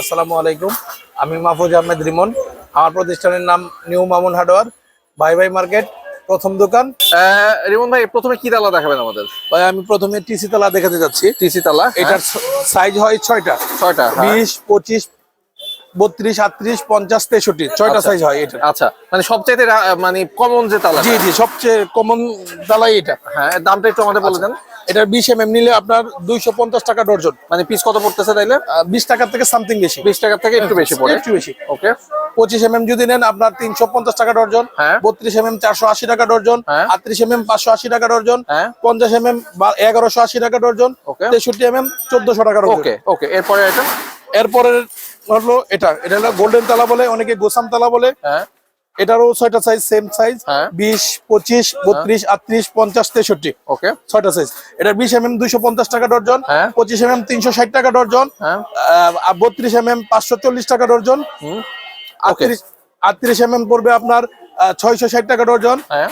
আসসালামু আলাইকুম। আমি মাহফুজ আহমেদ রিমন। আমার প্রতিষ্ঠানের নাম নিউ মামুন হার্ডওয়্যার, ভাই ভাই মার্কেট, প্রথম দোকান। রিমন ভাই, প্রথমে কি তালা দেখাবেন আমাদের? ভাই আমি প্রথমে টিসি তালা দেখাতে যাচ্ছি। টিসি তালা, এটার সাইজ হয় 6টা। 6টা, 20, 25, 32, 38, 50, 63 6টা সাইজ হয় এটা। আচ্ছা, মানে সবচেয়ে মানে কমন যে তালা। জি জি, সবচেয়ে কমন তালাই এটা। হ্যাঁ, দামটা একটু আমাদের বলে দেন। এটার 20 mm নিলে আপনার 250 টাকা ডর্জন। মানে পিস কত পড়তেছে তাইলে? 20 টাকার থেকে সামথিং বেশি। 20 টাকার থেকে একটু বেশি পড়ে। একটু বেশি। ওকে। 25 mm যদি নেন আপনার 350 টাকা ডর্জন। হ্যাঁ। 32 mm 480 টাকা ডর্জন। হ্যাঁ। 38 mm 580 টাকা ডর্জন। হ্যাঁ। 50 mm 1180 টাকা ডর্জন। ওকে। 63 mm 1400 টাকা ডর্জন। ওকে ওকে, এরপরে এটা? এরপরে হলো এটা হলো গোল্ডেন তালা বলে, অনেকে গোসাম তালা বলে। হ্যাঁ। এটারও 6টা সাইজ, সেম সাইজ। হ্যাঁ। 20, 25, 32, 38, 50, 63 ওকে। 6টা সাইজ। এটা 20 mm 250 টাকা ডর্জন। হ্যাঁ। 25 mm 360 টাকা ডর্জন। হ্যাঁ। 32 mm 540 টাকা ডর্জন। হুম। 38 mm পড়বে আপনার 660 টাকা ডর্জন। হ্যাঁ।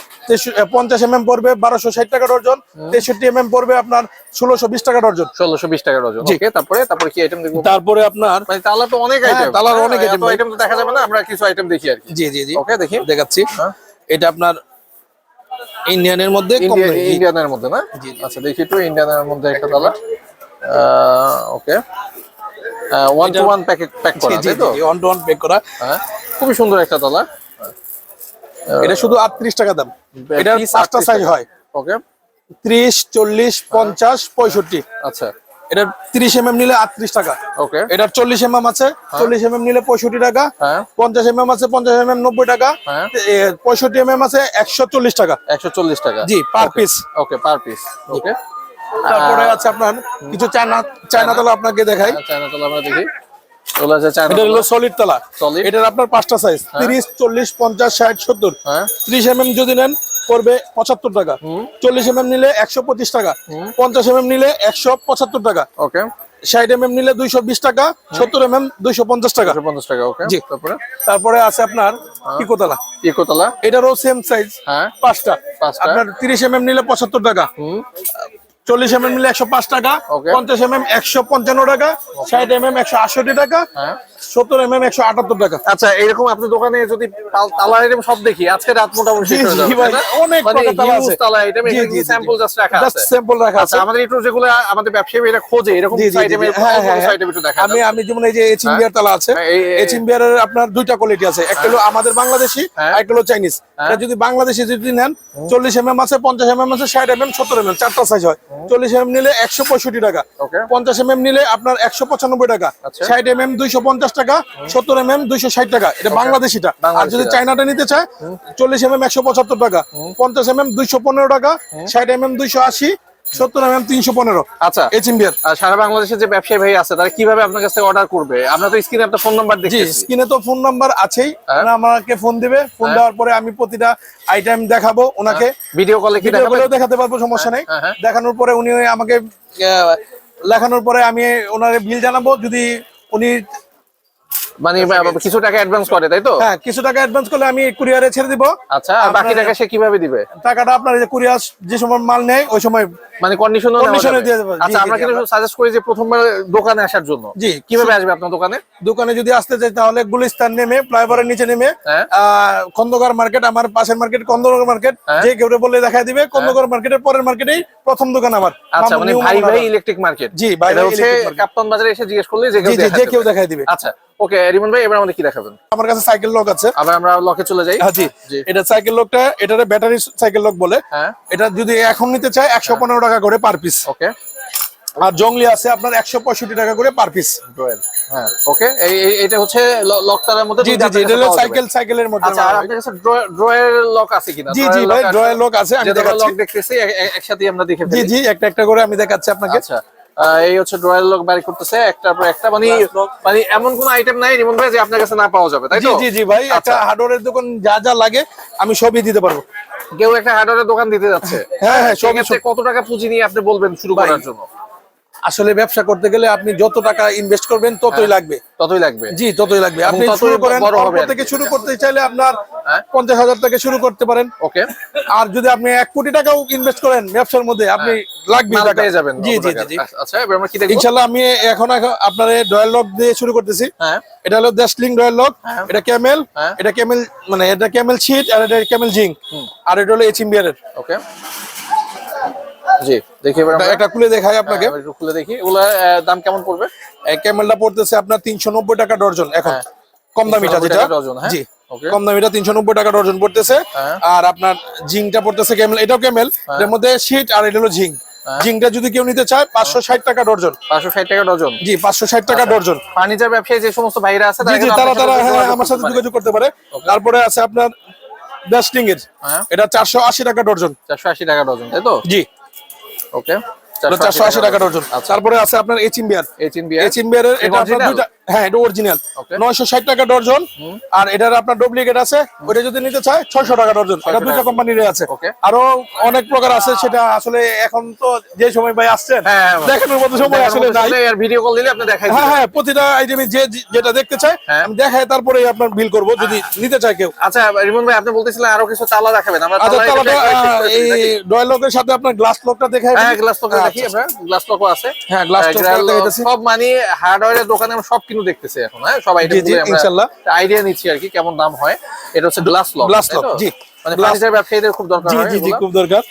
50 mm পড়বে 1260 টাকা ডর্জন। 63 mm পড়বে আপনার 1620 টাকা ডর্জন। 1620 টাকা ডজন। জি। ওকে, তারপরে কি আইটেম দেখবো? তারপরে আপনার মানে তালা তো অনেক হ্যাঁ, আইটেম। তালার অনেক item ভাই। আইটেম তো দেখা যাবে না, আমরা কিছু আইটেম দেখি আর কি। জি জি জি, ওকে, দেখি। দেখাচ্ছি। হ্যাঁ। এটা আপনার ইন্ডিয়ানের মধ্যে কম দামি। ইন্ডিয়ানের মধ্যে না? জি, জি। আচ্ছা, দেখি একটু ইন্ডিয়ানের মধ্যে একটা তালা। ওকে। 1 to 1 প্যাক করা, জি তাই তো? জি, অন টু অন পেক করা। হ্যাঁ, খুবই সুন্দর একটা তালা। এটা শুধু 38 টাকা দাম। এটার Piece 5টা 38 সাইজ টাকা। হয়। ওকে। 30, 40, 50, 65। আচ্ছা। এটা 30 mm নিলে 38 টাকা। ওকে। এটার 40 mm আছে, 40 mm নিলে 65 টাকা। হ্যাঁ। 50 mm আছে, 50 mm 90 টাকা। হ্যাঁ। 65 mm আছে 140 টাকা। 140 টাকা। জি, পার পিস। ওকে, পার পিস। ওকে। তারপরে আছে আপনার কিছু চায়না তালা আপনাকে দেখাই। চায়না তালা আমরা দেখি। এগুলো আছে চায়না এটা হলো তালা। সলিড তালা। Solid। এটার আপনার 5টা সাইজ, 30, 40, 50, 60, 70। হ্যাঁ। 30 mm যদি নেন পড়বে 75 টাকা। 40 mm নিলে 125 টাকা। 50 mm নিলে 175 টাকা। ওকে। 60 mm নিলে 220 টাকা। 70 mm 250 টাকা। 150 টাকা। ওকে। জি। তারপরে আছে আপনার ইকোতালা। ইকোতলা। এটারও সেম সাইজ, হ্যাঁ। 5টা। পাঁচটা। আপনার 30 mm নিলে 75 টাকা। 40 mm নিলে 105 টাকা। Okay. 50 mm 155 টাকা। 60 mm 168 টাকা। হ্যাঁ। 70 mm 178 টাকা। আচ্ছা, এরকম আপনার দোকানে যদি তালা আইটেম সব দেখি, আজকে রাত মোটামুটি শেষ জি, হয়ে জি যাবে, ভাই, তাই না? অনেক মানে কটা তালা huge আছে। তালা আইটেম, জি, এখানে জি, জি, স্যাম্পল জাস্ট রাখা Just আছে। sample রাখা আচ্ছা, আছে। আমাদের একটু যেগুলো আমাদের ব্যবসায়ীরা খোঁজে এরকম জি, জি, জি, আইটেমের হ্যাঁ, হ্যাঁ, হ্যাঁ। আইটেম একটু দেখা আমি যেমন এই যে এচিম্বিয়ার তালা আছে। হ্যাঁ, এচিম্বিয়ারের আপনার 2টা কোয়ালিটি আছে, একটা হলো আমাদের বাংলাদেশি, হ্যাঁ। আর একটা হলো চাইনিজ। এটা যদি বাংলাদেশি যদি নেন 40 mm আছে, 50 mm আছে, 60 mm, 70 mm, 4টা সাইজ হয়। 40 mm নিলে 165 টাকা। ওকে। 50 mm নিলে আপনার 195 টাকা। আচ্ছা। 60 mm 250 টাকা। 70 mm 260 টাকা। এটা বাংলাদেশিটা। আর যদি বাংলাদেশিটা। চাইনাটা নিতে চায় 40 mm 175 টাকা। 50 mm 215 টাকা। 60 mm 280, 70 mm 315। আচ্ছা। এচিম্বিয়ার। আর সারা বাংলাদেশের যে ব্যবসায়ী ভাই আছে তারা কিভাবে আপনার কাছ থেকে অর্ডার করবে? আমরা তো স্ক্রিনে আপনার ফোন নাম্বার জি, দেখতেছি। স্ক্রিনে তো ফোন নাম্বার আছেই। হ্যাঁ। ওরা আমাকে ফোন দিবে, ফোন দেওয়ার পরে আমি প্রতিটা আইটেম দেখাবো ওনাকে। ভিডিও কলে কি ভিডিও দেখাবেন? কলেও দেখাতে পারবো, সমস্যা নেই। হ্যাঁ, হ্যাঁ। দেখানোর পরে উনি আমাকে লেখানোর পরে আমি ওনারে বিল জানাবো। যদি উনি মানে কিছু টাকা অ্যাডভান্স করে, তাই তো? হ্যাঁ, কিছু টাকা অ্যাডভান্স করলে আমি কুরিয়ারে ছেড়ে দিব। আচ্ছা, আর বাকি টাকা সে কিভাবে দিবে? টাকাটা আপনার যে কুরিয়ার যে সময় মাল নেয় ওই সময় মানে কন্ডিশনও Condition-এ দিয়ে দেবো। জি, আচ্ছা, জি, আমরা জি, কিন্তু সাজেস্ট করি যে প্রথমবার দোকানে আসার জন্য। জি। কিভাবে আসবে আপনার দোকানে? দোকানে যদি আসতে চাই তাহলে গুলিস্তান নেমে ফ্লাইওভারের নিচে নেমে হ্যাঁ। খন্দকার মার্কেট, আমার পাশের মার্কেট খন্দকার মার্কেট, হ্যাঁ। যে কেউ বলে দেখায় দিবে। খন্দকার মার্কেটের পরের মার্কেটেই প্রথম দোকান আমার। আচ্ছা, মানে নিউ ভাই মামুন ভাই হার্ডওয়্যার। Electric market. জি, ভাই এটা ভাই হচ্ছে electric market। কাপ্তান বাজারে এসে জিজ্ঞেস করলে যে যে কেউ দেখায় দিবে। আচ্ছা, ওকে রিমন ভাই, এবার আমাদের কি দেখাবেন? আমার কাছে সাইকেল লক আছে। আবার আমরা লকে চলে যাই। হ্যাঁ, জি। জি। এটা সাইকেল লকটা, এটারে ব্যাটারি সাইকেল লক বলে। হ্যাঁ। এটা যদি এখন নিতে চায় 115 টাকা করে পার পিস। ওকে। আর জংলি আছে আপনার 165 টাকা করে পার পিস। ড্রয়ার। হ্যাঁ, ওকে। এটা হচ্ছে লক তারের মধ্যে জি জি দুইটা জি, এটা হলো পাওয়া যাবে। সাইকেলের মধ্যে। আচ্ছা, আর আপনার কাছে ড্রয়ার লক আছে কিনা? জি জি ভাই, ড্রয়ার লক আছে, আমি দেখাচ্ছি। লক দেখতেছি একসাথে আমরা দেখে জি ফেলি। জি, একটা একটা করে আমি দেখাচ্ছি আপনাকে। আচ্ছা, এই হচ্ছে ড্রয়ার লক বাড়ি করতেছে একটার পর একটা। মানে এমন কোন আইটেম নাই রিমন ভাই যে আপনার কাছে না পাওয়া যাবে, তাই জি তো? জি জি ভাই, একটা আচ্ছা। হার্ডওয়্যারের দোকান যা যা লাগে আমি সবই দিতে পারবো। কেউ একটা হার্ডওয়্যারের দোকান দিতে যাচ্ছে, হ্যাঁ হ্যাঁ, সবই সেক্ষেত্রে কত টাকা পুঁজি নিয়ে আপনি বলবেন শুরু ভাই, করার জন্য? আসলে ব্যবসা করতে গেলে আপনি যত টাকা ইনভেস্ট করবেন ততই লাগবে। ততই লাগবে। জি, ততই লাগবে। আপনি ততই শুরু করেন বড় হবে অল্প আর থেকে কি। শুরু করতে চাইলে আপনার হ্যাঁ। 50,000 থেকে শুরু করতে পারেন। ওকে। আর যদি আপনি 1 কোটি টাকাও ইনভেস্ট করেন ব্যবসার মধ্যে, আপনি লাগবে মাল টাকা পেয়ে যাবেন। জি অত জি টাকার। জি। আচ্ছা এবার আমরা কি দেখবো? ইনশাআল্লাহ আমি এখন আপনার ডয়াল লক দিয়ে শুরু করতেছি। হ্যাঁ। এটা হলো ড্যাশলিং ডয়াল লক, হ্যাঁ। এটা ক্যামেল, হ্যাঁ। এটা ক্যামেল মানে এটা ক্যামেল শিট আর এটা ক্যামেল জিঙ্ক, আর এটা হলো এইচএমবিআর এর। ওকে। জি, দেখি এবার আমরা একটা খুলে দেখাই আপনাকে। হ্যাঁ, একটু খুলে দেখি এগুলা দাম কেমন পড়বে? এই ক্যামেলটা পড়তেছে আপনার 390 টাকা ডর্জন এখন। হ্যাঁ। কম দামিটা 390 যেটা টাকা ডজন, হ্যাঁ? জি ওকে। কম দামিটা 390 টাকা ডর্জন পড়তেছে। হ্যাঁ। আর আপনার জিঙ্কটা পড়তেছে ক্যামেল, এটাও ক্যামেল, এর মধ্যে শিট আর এটা হলো জিঙ্ক। জিঙ্কটা যদি কেউ নিতে চায় 560 টাকা ডর্জন। 560 টাকা ডজন। জি 560 টাকা ডর্জন। ফার্নিচার ব্যবসায়ী যে সমস্ত ভাইরা আছে জি জি, কিন্তু তারা আপনার সাথে হ্যাঁ যোগাযোগ আমার সাথে করতে পারে। যোগাযোগ করতে পারে। তারপরে আছে আপনার ডাস্টিং এর, হ্যাঁ। এটা 480 টাকা ডর্জন। 480 টাকা ডজন, তাই তো? জি ওকে। 480 টাকা ডর্জন। তারপরে আছে আপনার এইচএমবিআর। এইচএনবিআর। এইচএমবিআর এর এটা আপনার original? দুইটা, হ্যাঁ এটা অরিজিনাল, Okay. 960 টাকা ডর্জন। আর এটার আপনার ডুপ্লিকেট আছে, ওটা যদি নিতে চায় 600 টাকা ডর্জন। এটা দুইটা কোম্পানির আছে। Okay. আরো অনেক প্রকার আছে, সেটা আসলে এখন তো যে সময় ভাই আসছেন হ্যাঁ, দেখানোর মতো সময় আসলে নাই। আর ভিডিও কল দিলে আপনি দেখাই হ্যাঁ দিবেন। হ্যাঁ, প্রতিটা আইটেমে যেটা দেখতে চায় হ্যাঁ। আমি দেখাই, তারপরে আপনার বিল করব যদি নিতে চায় কেউ। আচ্ছা রিমন ভাই, আপনি বলতেছিলেন আরো কিছু তালা দেখাবেন, আমরা আচ্ছা, তালা তাহলে এই ডয়াল লকের সাথে আপনার গ্লাস লকটা দেখাই। হ্যাঁ গ্লাস লক দেখি আমরা, গ্লাস লকও আছে। হ্যাঁ, glass lock দেখাইতেছি। সব মানে হার্ডওয়্যারের দোকানে আমরা সব কিছু দেখতেছি এখন। হ্যাঁ, সব আইটেম জি, ইনশাআল্লাহ। আইডিয়া নিচ্ছি আর কি কেমন দাম হয়। এটা হচ্ছে গ্লাস লক। গ্লাস লক, জি। মানে ফার্নিচার ব্যবসায়ীদের খুব দরকার জি হয় জি জি, এগুলা। খুব দরকার।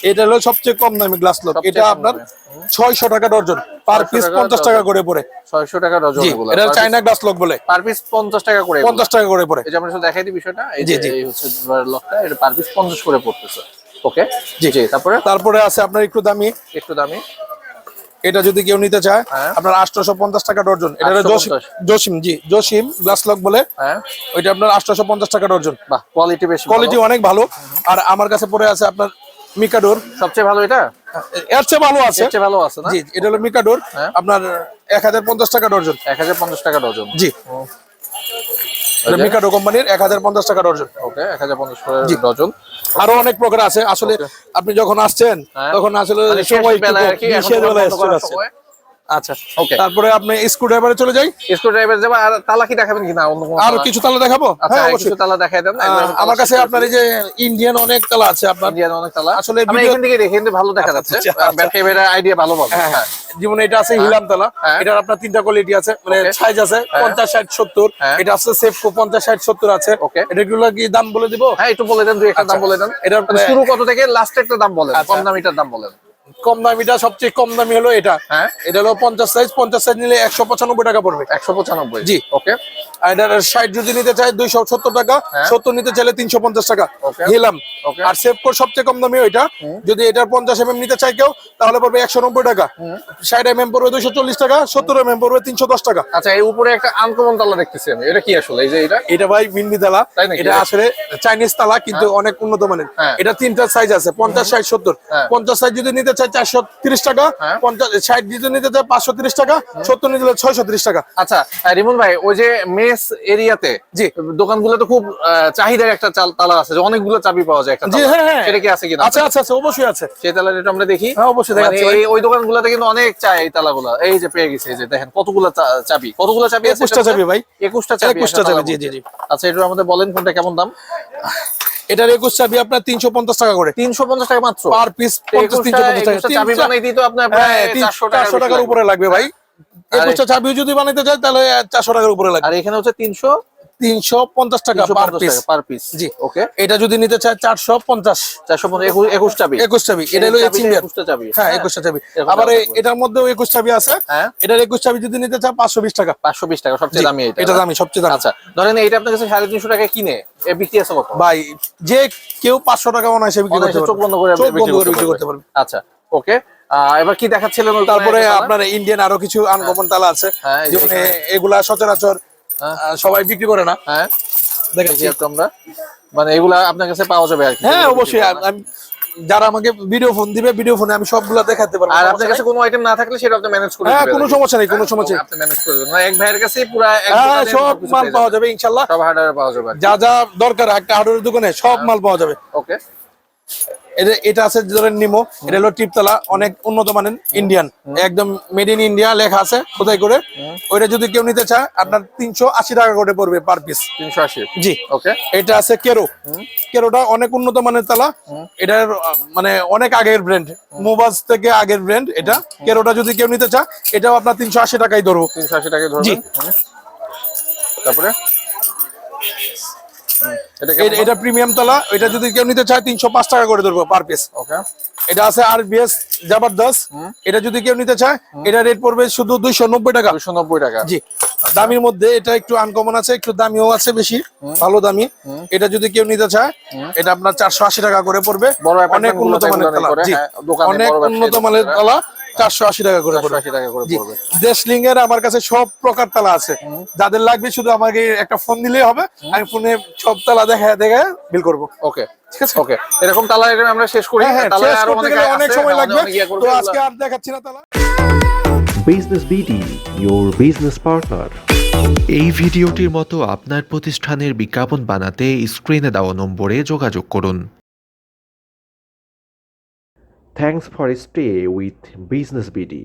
এটা হলো সবচেয়ে কম দামি গ্লাস লক। সবচেয়ে এটা কম আপনার দামি। 600 টাকা ডর্জন, পার 600 পিস টাকা 50 টাকা করে পড়ে। 600 টাকা ডজন জি, এগুলা। এটা চায়না গ্লাস লক বলে। পার পিস 50 টাকা করে। 50 টাকা করে পড়ে। এই যে আমরা শুধু দেখাই দিই বিষয়টা। এই জি, যে জি। এই হচ্ছে ড্রয়ার লকটা, এটা পার পিস 50 করে পড়তেছে। ওকে। জি জি, তারপরে আছে আপনার একটু দামি, একটু দামি। এটা যদি কেউ নিতে চায় হ্যাঁ। আপনার 850 টাকা ডর্জন। এটা হলো 850 জসিম, জি জসিম গ্লাস লক বলে। হ্যাঁ। ওইটা আপনার 850 টাকা ডর্জন। বাহ, কোয়ালিটি বেশ ভালো। কোয়ালিটি অনেক ভালো। আর আমার কাছে পড়ে আছে আপনার মিকাডোর, সবচেয়ে ভালো এটা? এর চেয়ে ভালো আছে। সবচেয়ে ভালো আছে না? জি, এটা হলো মিকাডোর, হ্যাঁ। আপনার 1050 টাকা ডর্জন। 1050 টাকা ডজন। জি, এটা মিকাডো কোম্পানির 1050 টাকা ডর্জন। ওকে, 1050 করে ডজন। আরো অনেক প্রকার আছে আসলে। আপনি যখন আসছেন হ্যাঁ। তখন আসলে মানে শেষ সময় একটু বেলায় কম, আর কি, জি, এখন শেষ দোকান বেলায় বন্ধ করার আসছে। সময়। আচ্ছা, ওকে। তারপরে আপনি স্ক্রু ড্রাইভারে চলে যাই। স্ক্রু ড্রাইভার যাবে। আর তালা কি দেখাবেন কিনা অন্য কোনো আর তালা? কিছু তালা দেখাবো? আচ্ছা, হ্যাঁ কিছু অবশ্যই। তালা দেখাই দেন। একবার আমি তালা আমার কাছে চেক আপনার এই করি। যে ইন্ডিয়ান অনেক তালা আছে আপনার। ইন্ডিয়ান অনেক তালা। আসলে আমরা ভিডিও- এখান থেকে দেখি, কিন্তু ভালো দেখা যাচ্ছে। আচ্ছা, আচ্ছা। ব্যবসায়ী ভাইরা আইডিয়া ভালো পাবে। হ্যাঁ, হ্যাঁ। যেমন এটা আছে হিলাম তালা। হ্যাঁ। এটার আপনার 3টা কোয়ালিটি আছে, মানে Okay. সাইজ আছে হ্যাঁ। 50, 60, 70। হ্যাঁ। এটা আছে সেফকো 50, 60, 70 আছে। Okay. এটাগুলো কি দাম বলে দিব? হ্যাঁ, একটু বলে দেন, দুই একটা আচ্ছা। দাম বলে দেন। এটার মানে শুরু কত থেকে লাস্ট একটা দাম বলেন, আচ্ছা। কম দামিটার দাম বলেন। কম দামিটা সবচেয়ে কম দামি হলো এটা। হ্যাঁ। এটা হলো 50 সাইজ। 50 সাইজ নিলে 195 টাকা পড়বে। 195। জি। ওকে। আর এটার 60 যদি নিতে চায় 270 টাকা, হ্যাঁ। 70 নিতে চাইলে 350 টাকা। Okay. হিলাম। Okay. আর সেফকোর সবচেয়ে কম দামি ওইটা। যদি এটার 50 mm নিতে চায় কেউ, তাহলে পড়বে 190 টাকা। 60 mm পড়বে 240 টাকা, 70 mm পড়বে 310 টাকা। আচ্ছা, এই উপরে একটা আনকমন তালা দেখতেছি আমি, এটা কি আসলে? এই যে এটা এটা ভাই মিন্নি তালা। তাই নাকি? এটা আসলে চাইনিজ তালা, কিন্তু অনেক উন্নত মানের। হ্যাঁ। এটা 3টা সাইজ আছে, 50, 60, 70। হ্যাঁ। 50 সাইজ যদি নিতে চায় 430 টাকা, হ্যাঁ। 60 যদি নিতে চায় 530 টাকা, 70 নিতে চায় 630 টাকা। আচ্ছা, রিমন ভাই, ওই যে মেস এরিয়াতে জি। দোকানগুলোতে খুব চাহিদার একটা তালা আছে, যে অনেকগুলো চাবি পাওয়া যায় একটা জি, তালা। হ্যাঁ হ্যাঁ, সেটা কি আছে কিনা? আচ্ছা আচ্ছা আচ্ছা, অবশ্যই আছে। সেই তালার এটা আমরা দেখি। হ্যাঁ, অবশ্যই মানে দেখাচ্ছি ভাই। ওই দোকানগুলোতে কিন্তু অনেক চাই এই তালাগুলো। এই যে পেয়ে গেছে, এই যে দেখেন কতগুলো চাবি, কতগুলো চাবি আছে? 21টা চাবি ভাই। 21টা চাবি। 21টা চাবি, জি জি জি। আচ্ছা, এটা আমাদের বলেন কোনটা কেমন দাম? এটার 21 চাবি আপনার 350 টাকা করে 350 টাকা মাত্র পার পিস। 50, 350 টাকা। 21টা চাবি বানাইতে তো আপনার হ্যাঁ, প্রায় 400 টাকার উপরে লাগবে ভাই। 21টা চাবি যদি বানাইতে চায় তাহলে 400 টাকার উপরে লাগবে। আর এখানে হচ্ছে 350 টাকা পার পিস। Per piece. জি। ওকে। এটা যদি নিতে চায় 450। 450 চাবি। 21 চাবি। এটা হলো এইচএমবিআর। 21টা চাবি। হ্যাঁ, 21টা চাবি। এরকম আবার দাম লাগবে। এটার মধ্যেও 21 চাবি আছে। হ্যাঁ। এটার 21 চাবি যদি নিতে চায় 520 টাকা। 520 টাকা সবচেয়ে দামি এটা। এটা দামি, সবচেয়ে দামি। আচ্ছা, ধরেন এইটা আপনার কাছে 350 টাকায় কিনে এ বিক্রি আছে কত? ভাই যে কেউ 500 টাকা অনায়াসে বিক্রি করতে অনায়াসে চোখ পারবে। বন্ধ করে চোখ বন্ধ করে বিক্রি করতে পারবে। আচ্ছা, ওকে। এবার কি দেখাচ্ছিলেন? তারপরে আপনার ইন্ডিয়ান আরো কিছু আনকমন তালা আছে, হ্যাঁ, এই যে যেমন এগুলা সচরাচর সবাই বিক্রি করে না। হ্যাঁ, দেখাচ্ছি। দেখি একটু আমরা, মানে এগুলা আপনার কাছে পাওয়া যাবে আর কি? হ্যাঁ, অবশ্যই। আমি যারা আমাকে ভিডিও ফোন দিবে, ভিডিও ফোনে আমি সবগুলা দেখাতে পারবো। আর আপনার কাছে কোনো আইটেম না থাকলে সেটা আপনি ম্যানেজ করে হ্যাঁ, দিবেন কোনো আর কি? সমস্যা নেই, কোনো সমস্যা নেই। আপনি ম্যানেজ করে দেবেন, মানে এক ভাইয়ের কাছে পুরো এক হ্যাঁ, দোকানে সব সবকিছু মাল পেয়ে পাওয়া যাবেন। যাবে ইনশাল্লাহ। সব হার্ডওয়্যার পাওয়া যাবে আর কি। যা যা দরকার একটা হার্ডওয়্যারের দোকানে সব মাল পাওয়া যাবে। ওকে। এটা আছে ধরেন নিমো, এটা হলো টিপতলা, অনেক উন্নত মানের ইন্ডিয়ান, একদম মেড ইন ইন্ডিয়া লেখা আছে খোদাই করে। ওইটা যদি কেউ নিতে চায় আপনার 380 টাকা করে পড়বে পার পিস। 380। জি। ওকে। এটা আছে কেরো, কেরোটা অনেক উন্নত মানের তালা, এটার মানে অনেক আগের ব্র্যান্ড, মোবাজ থেকে আগের ব্র্যান্ড এটা। কেরোটা যদি কেউ নিতে চায় এটাও আপনার 380 টাকায় ধরবো। 380 টাকায় ধরবেন। জি। তারপরে এটা প্রিমিয়াম তালা, এটা যদি কেউ নিতে চায় 305 টাকা করে ধরবো পার পিস। ওকে। এটা আছে আরবিএস জবরদস্ত, এটা যদি কেউ নিতে চায় এটা রেট পড়বে শুধু 290 টাকা। 290 টাকা। জি। দামির মধ্যে এটা একটু আনকমন আছে, একটু দামিও আছে বেশি, ভালো দামি। এটা যদি কেউ নিতে চায় এটা আপনার 480 টাকা করে পড়বে। বড় অনেক উন্নত মানের তালা। জি, অনেক উন্নত মানের তালা, 480 টাকা করে পড়বে। 480 টাকা করে জি। পড়বে। দেশলিং এর আমার কাছে সব প্রকার তালা আছে, যাদের লাগবে শুধু আমাকে একটা ফোন দিলেই হবে, আমি ফোনে সব তালা দেখা বিল করব। ওকে, ঠিক আছে। ওকে, এরকম তালা আইটেম আমরা শেষ করি। হ্যাঁ, তালা শেষ আরো করতে অনেক গেলে অনেক আছে, সময় লাগবে, অনেক ইয়ে করবে, তো এগুলা- আজকে আর দেখাচ্ছি না তালা। Business BD, your business partner. এই ভিডিওটির মতো আপনার প্রতিষ্ঠানের বিজ্ঞাপন বানাতে স্ক্রিনে দেওয়া নম্বরে যোগাযোগ করুন। Thanks for stay with Business BD.